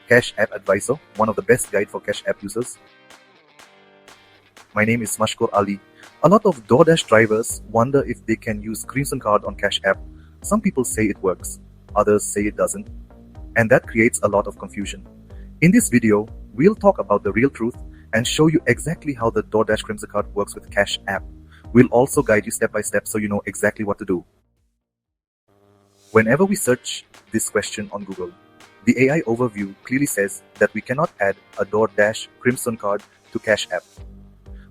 Cash App Advisor, one of the best guide for Cash App users. My name is Mashkur Ali. A lot of DoorDash drivers wonder if they can use Crimson Card on Cash App. Some people say it works, others say it doesn't, and that creates a lot of confusion. In this video, we'll talk about the real truth and show you exactly how the DoorDash Crimson Card works with Cash App. We'll also guide you step by step so you know exactly what to do. Whenever we search this question on Google, the AI overview clearly says that we cannot add a DoorDash Crimson Card to Cash App.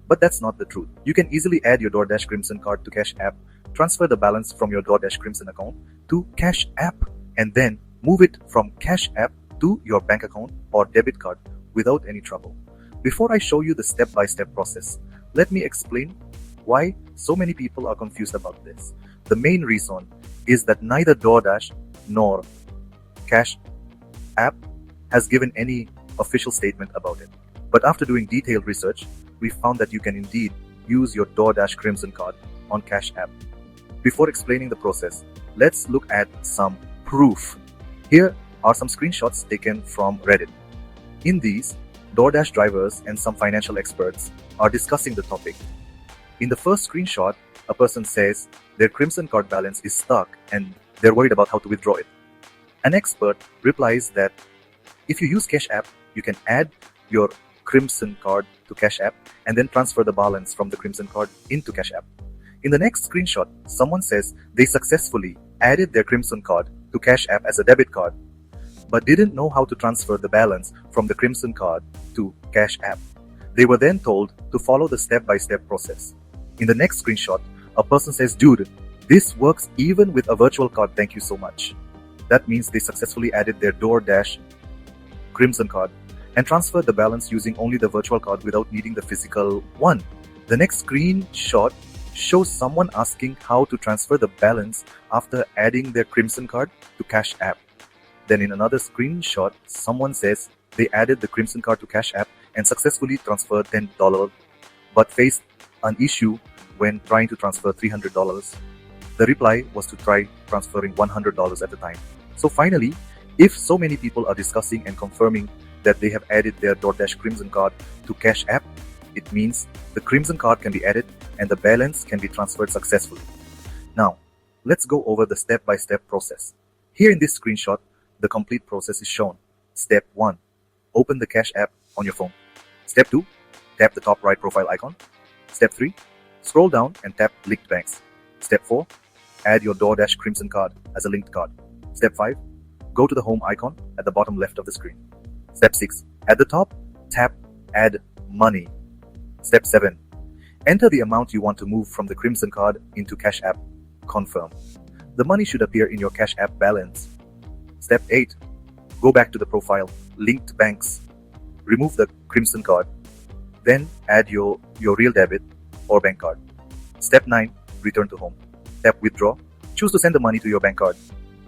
But that's not the truth. You can easily add your DoorDash Crimson Card to Cash App, transfer the balance from your DoorDash Crimson account to Cash App, and then move it from Cash App to your bank account or debit card without any trouble. Before I show you the step-by-step process, let me explain why so many people are confused about this. The main reason is that neither DoorDash nor Cash App has given any official statement about it. But after doing detailed research, we found that you can indeed use your DoorDash Crimson Card on Cash App. Before explaining the process, let's look at some proof. Here are some screenshots taken from Reddit. In these, DoorDash drivers and some financial experts are discussing the topic. In the first screenshot, a person says their Crimson Card balance is stuck and they're worried about how to withdraw it. An expert replies that if you use Cash App, you can add your Crimson Card to Cash App and then transfer the balance from the Crimson Card into Cash App. In the next screenshot, someone says they successfully added their Crimson Card to Cash App as a debit card, but didn't know how to transfer the balance from the Crimson Card to Cash App. They were then told to follow the step-by-step process. In the next screenshot, a person says, "Dude, this works even with a virtual card, thank you so much." That means they successfully added their DoorDash Crimson Card and transferred the balance using only the virtual card without needing the physical one. The next screenshot shows someone asking how to transfer the balance after adding their Crimson Card to Cash App. Then in another screenshot, someone says they added the Crimson Card to Cash App and successfully transferred $10, but faced an issue when trying to transfer $300. The reply was to try transferring $100 at a time. So finally, if so many people are discussing and confirming that they have added their DoorDash Crimson Card to Cash App, it means the Crimson Card can be added and the balance can be transferred successfully. Now, let's go over the step-by-step process. Here in this screenshot, the complete process is shown. Step 1. Open the Cash App on your phone. Step 2. Tap the top right profile icon. Step 3. Scroll down and tap Linked Banks. Step 4. Add your DoorDash Crimson Card as a linked card. Step 5. Go to the home icon at the bottom left of the screen. Step 6. At the top, tap Add Money. Step 7. Enter the amount you want to move from the Crimson Card into Cash App. Confirm. The money should appear in your Cash App balance. Step 8. Go back to the profile, Linked Banks. Remove the Crimson Card. Then add your real debit or bank card. Step 9. Return to home. Tap Withdraw. Choose to send the money to your bank card.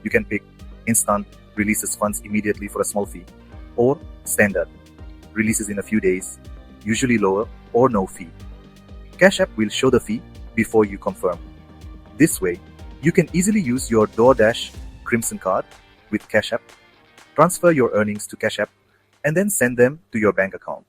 You can pick Instant, releases funds immediately for a small fee, or Standard, releases in a few days, usually lower or no fee. Cash App will show the fee before you confirm. This way, you can easily use your DoorDash Crimson Card with Cash App, transfer your earnings to Cash App, and then send them to your bank account.